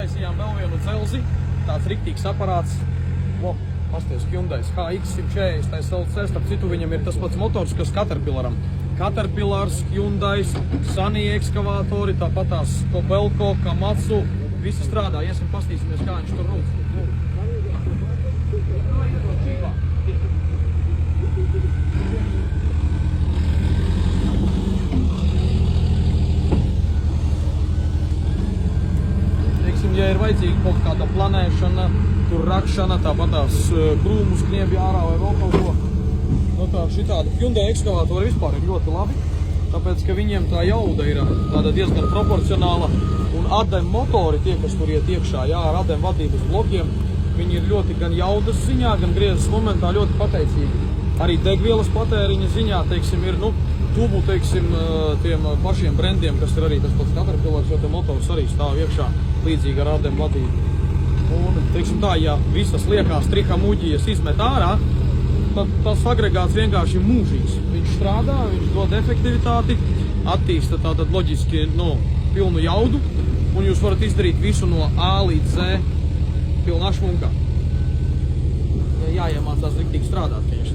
Taisījām vēl vienu dzelzi, tāds riktīgs aparāts. Pasties, Hyundais HX140, tā sauc, starp citu viņam ir tas pats motors, kas Caterpillaram. Caterpillars, Hyundais, Sunny ekskavātori, tāpat tās Kobelko, Komatsu, visi strādā. Iesim pastīsimies, kā viņš tur rūc. Ja ir vajadzīga kaut kāda planēšana, tur rakšana, tāpat tās krūmus kniebja ārā vai vēl kaut ko. Nu tā, šitāda Hyundai ekskavātori vispār ir ļoti labi, tāpēc, ka viņiem tā jauda ir tāda diezgan proporcionāla un ADEM motori, tie, kas tur iet iekšā, jā, ar ADEM vadības blokiem, viņi ir ļoti gan jaudas ziņā, gan griezes momentā ļoti pateicīgi. Arī degvielas patēriņa ziņā, teiksim, ir, tuvu, teiksim, tiem pašiem brendiem, kas ir arī tas pats Caterpillars, jo te motors arī stāv iekšā līdzīgi ar ADEM vadību. Un, teiksim tā, ja visas liekās trihamuģijas izmet ārā, tad tas agregāts vienkārši ir mūžīgs. Viņš strādā, viņš dod efektivitāti, attīsta tātad loģiski, pilnu jaudu, un jūs varat izdarīt visu no A līdz Z pilnā šmunkā. Jāiemācās riktīgi strādāt, viņš